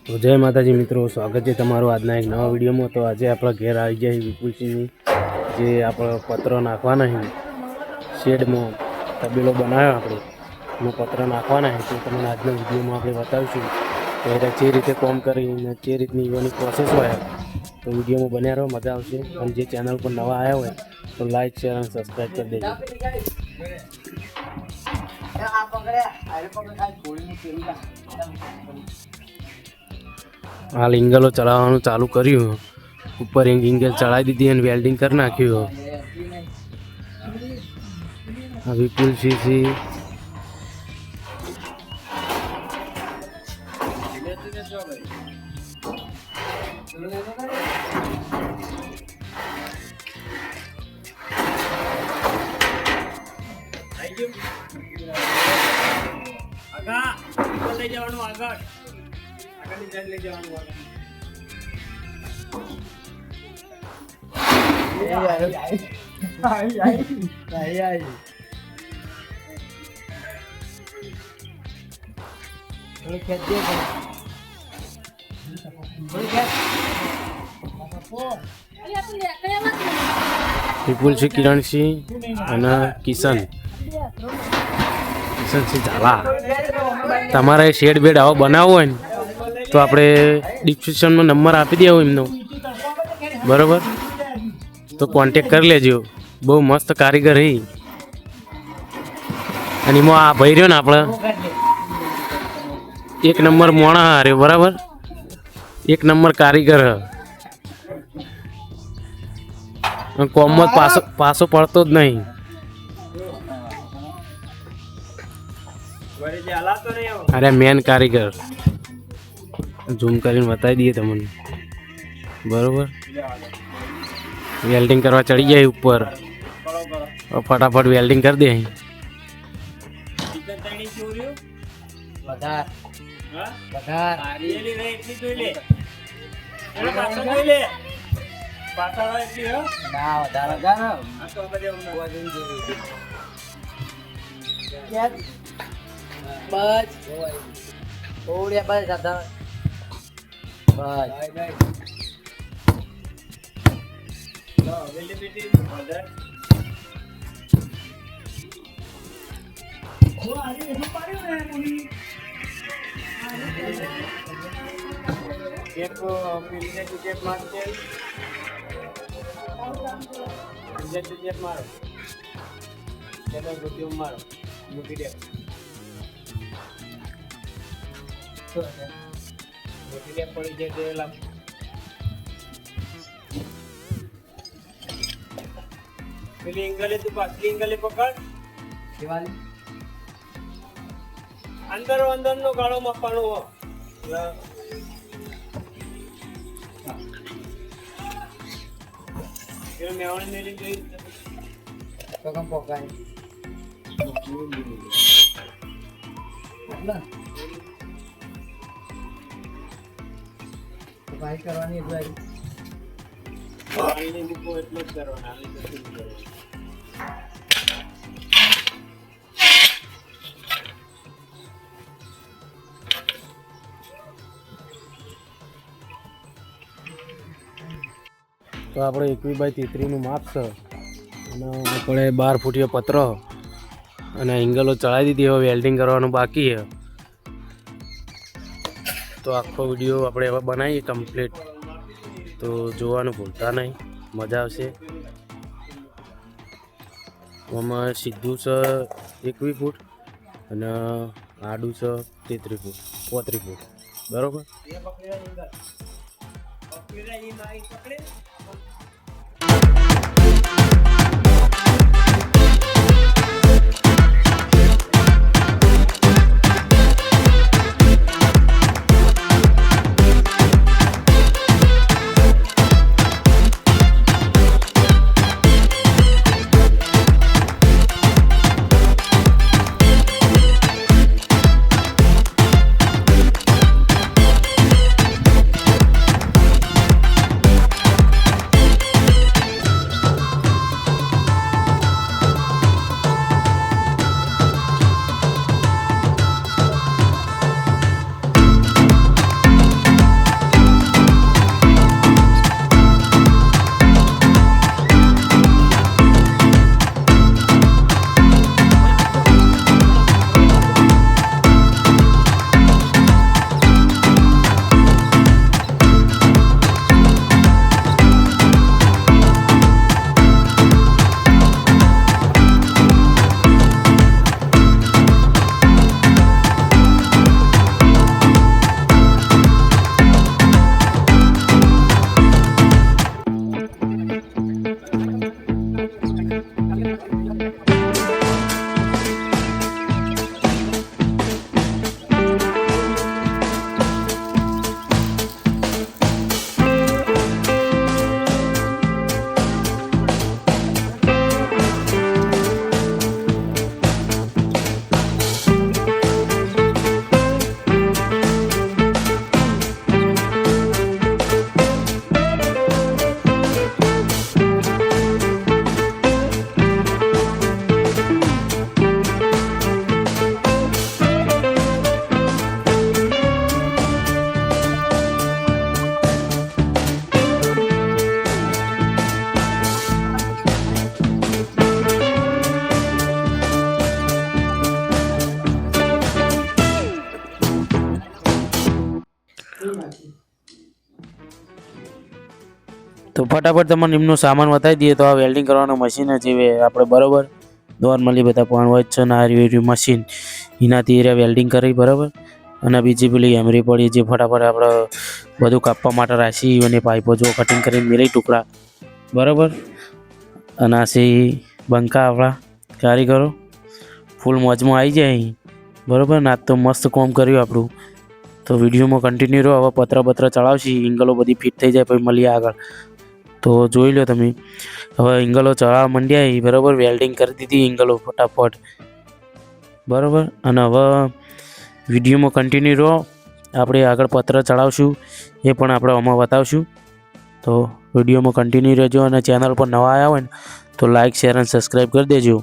તો જય માતાજી મિત્રો, સ્વાગત છે તમારું આજના એક નવા વિડીયોમાં। તો આજે આપણા ઘેર આવી જાય વિપુલસિંહની જે આપણો પત્રો નાખવાના છે શેડમાં તબેલો બનાવ્યો આપણે એમાં પત્ર નાખવાના છે તો તમને આજના વિડીયોમાં આપણે બતાવીશું કે એ જે રીતે કામ કરીને જે રીતની એવાની પ્રોસેસ હોય તો વિડીયોમાં બન્યા રહો, મજા આવશે। અને જે ચેનલ પર નવા આવ્યા હોય તો લાઈક શેર અને સબસ્ક્રાઈબ કરી દેજો। हाल इंगलो चढ़ावा चालू करू, ऊपर एक इंगल चढ़ा दीधी और वेल्डिंग कर नाख्यु। विपुल सी विपुल सिंह किरण सिंह किशन सिंह झाला। तमारे शेड बेड आવો બનાવવો હોય તો આપણે ડિસ્ક્રિપ્શન માં નંબર આપી દેવો એમનો, બરોબર? તો કોન્ટેક્ટ કરી લેજો। બહુ મસ્ત કારીગર હે અને એમાં આ ભાઈ રહ્યો ને આપણે એક નંબર મોણા હારે, બરાબર? એક નંબર કારીગર હ, કોમત પાસો પડતો જ નહીં। अरे मेन कारीगर जूम कर बता दिए तमने, बरोबर? वेल्डिंग करवा चढ़ी जाए ऊपर और फटाफट वेल्डिंग कर दे। बस थोड़ा बस ज्यादा बस मारो पड़ी जाए पेली एंगल तू पाछली एंगल पकड़ दिवाली अंदर अंदर नो गाड़ो मप्पानो हो ये मेवण मेरी गई तो कम पकाए ना भाई करवानी है भाई पानी ने को એટલો જ કરવાના આને તો શું કરે। તો આપણે 21 બાય 33 નું માપ છે અને આપણે 12 ફૂટિયો પતરો અને એંગલો ચડાવી દીધી, હવે વેલ્ડિંગ કરવાનું બાકી છે। तो आखो विडियो આપણે હવે બનાવીએ કમ્પ્લીટ, તો જોવાનું ભૂલતા નહીં, મજા આવશે। આમાં સીધું છે 21 ફૂટ અને આડું છે 33 ફૂટ 35 ફૂટ, બરોબર? તો ફટાફટ તમને એમનો સામાન બતાવી દઈએ. તો આ વેલ્ડિંગ કરવાનું મશીન છે આપણે, બરાબર. નોર્મલી બધા પણ હોય છે ને, આ મશીન એનાથી એ વેલ્ડિંગ કરી, બરાબર. અને બીજી પેલી એમરી પડી જે ફટાફટ આપણે બધું કાપવા માટે રાખી, અને પાઇપો જો કટિંગ કરીને મેળી ટુકડા, બરાબર. અને આ છે બંકા આપણા કારીગરો ફૂલ મોજમાં આવી જાય અહીં, બરાબર. ને આજ તો મસ્ત કામ કર્યું આપણું. તો વિડીયોમાં કન્ટિન્યુ રહો. હવે પત્ર ચડાવશી, એંગલો બધી ફિટ થઈ જાય પછી મળીએ આગળ. તો જોઈ લો તમે. હવે એંગલો ચડાવવા માંડ્યા, બરાબર. વેલ્ડિંગ કરી દીધી એંગલો ફટાફટ, બરાબર. અને હવે વિડીયોમાં કન્ટિન્યુ રહો. આપણે આગળ પત્ર ચડાવશું, એ પણ આપણે આમાં બતાવશું. તો વિડીયોમાં કન્ટિન્યુ રહેજો. અને ચેનલ પર નવા આવ્યા હોય ને તો લાઇક, શેર અને સબસ્ક્રાઈબ કરી દેજો.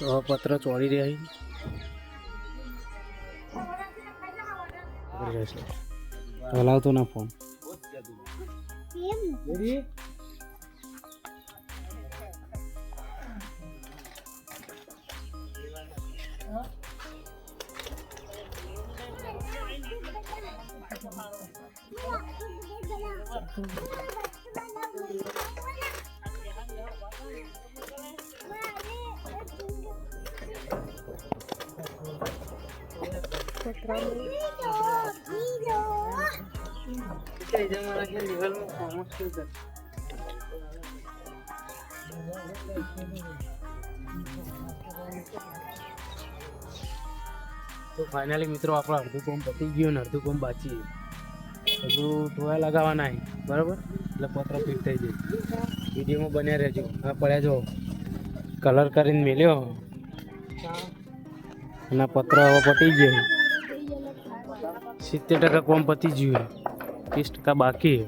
તો હવે પત્ર ચોરી રહ્યા છે. હલાવતો ના ફોન. તો ફાઇનલી મિત્રો આપણો અડધું કોમ પતી ગયું ને અડધું કોમ બાકી હજુ ધોયા લગાવવાના છે બરાબર, એટલે પત્ર ફિટ થઈ જાય. વિડીયોમાં બન્યા રહેજો. હા પડ્યા જો કલર કરીને મેલ્યો અને પત્ર હવે પતી ગયો. 70% કોમ પતી ગયું, 30% બાકી.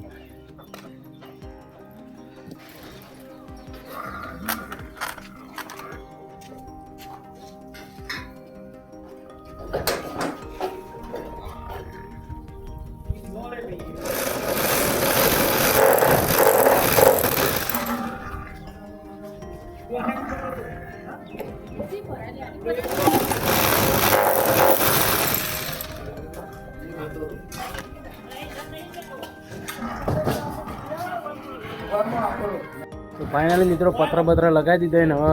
તો ફાઇનલી મિત્રો પત્ર લગાવી દીધા ને હવે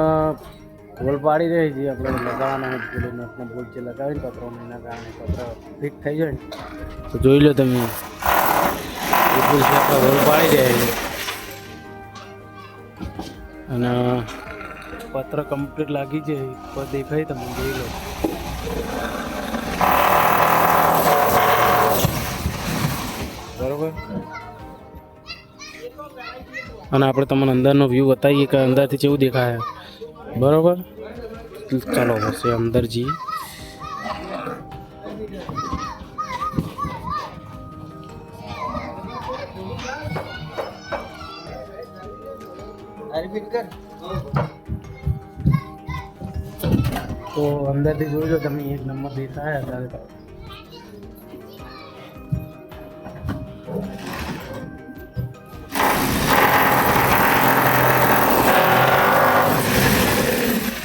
હોલ પાડી રહી છે. આપણે લગાવવાના પેલું નટનો બોલ્ટ જે લગાવીને પત્રોને એના કારણે પત્ર ફિટ થઈ જાય ને તો જોઈ લો તમે. આપણે હોલ પાડી રહ્યા છીએ અને પત્ર કમ્પ્લીટ લાગી છે તો દેખાય તમે જોઈ લો. બરોબર. અને આપણે તમને અંદરનો વ્યૂ બતાવીએ કે અંદરથી કેવું દેખાય. બરોબર, ચાલો પછી અંદર જઈએ. તો અંદરથી જોઈ લો તમે, એક નંબર દેખાય અત્યારે.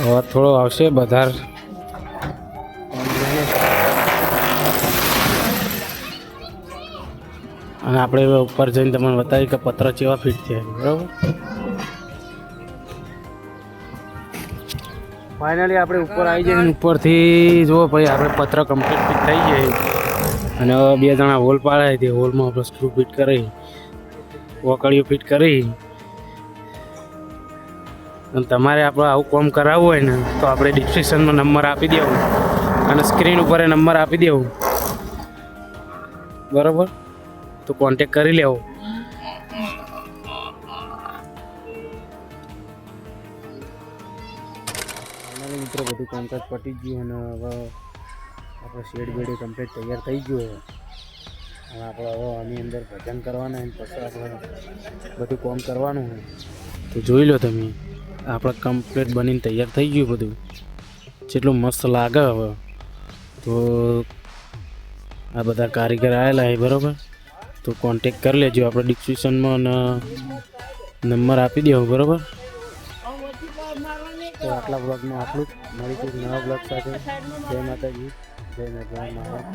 હવે થોડો આવશે વધાર. અને આપણે ઉપર જઈને તમને બતાવીએ કે પત્ર કેવા ફિટ છે. બરાબર. ફાઇનલી આપણે ઉપર આવી જઈએ. ઉપરથી જુઓ ભાઈ આપણે પત્ર કમ્પ્લીટ ફિટ થઈ જાય. અને હવે 2 જણા હોલ પાડે તે હોલમાં આપણે સ્ક્રૂ ફિટ કરી, વકડીઓ ફિટ કરી. અને તમારે આપણે આવું કામ કરાવવું હોય ને તો આપણે ડિસ્ક્રિપ્શનમાં નંબર આપી દેવું અને સ્ક્રીન ઉપર નંબર આપી દેવું. બરાબર, તો કોન્ટેક કરી લેવો. મિત્રો બધું કામકાજ પતી ગયું અને હવે આપણે શેડ બેડ કમ્પ્લીટ તૈયાર થઈ ગયું. અને આપણે હવે આની અંદર ભજન કરવાના અને પછી આપણે બધું કામ કરવાનું. તો જોઈ લો તમે, આપણે કમ્પ્લીટ બનીને તૈયાર થઈ ગયું બધું. જેટલું મસ્ત લાગે હવે. તો આ બધા કારીગર આવેલા છે. બરાબર, તો કોન્ટેક કરી લેજો. આપણે ડિસ્ક્રિપ્શનમાં નંબર આપી દેવો. બરાબર. તો આટલા બ્લોગમાં આટલું જ. મળીશું નવા બ્લોગ સાથે. જય માતાજી, જય મહારાજ,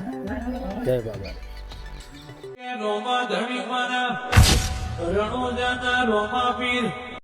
જય બાબા. રોમા ધણી મારા રણો જાતા રોમા પીર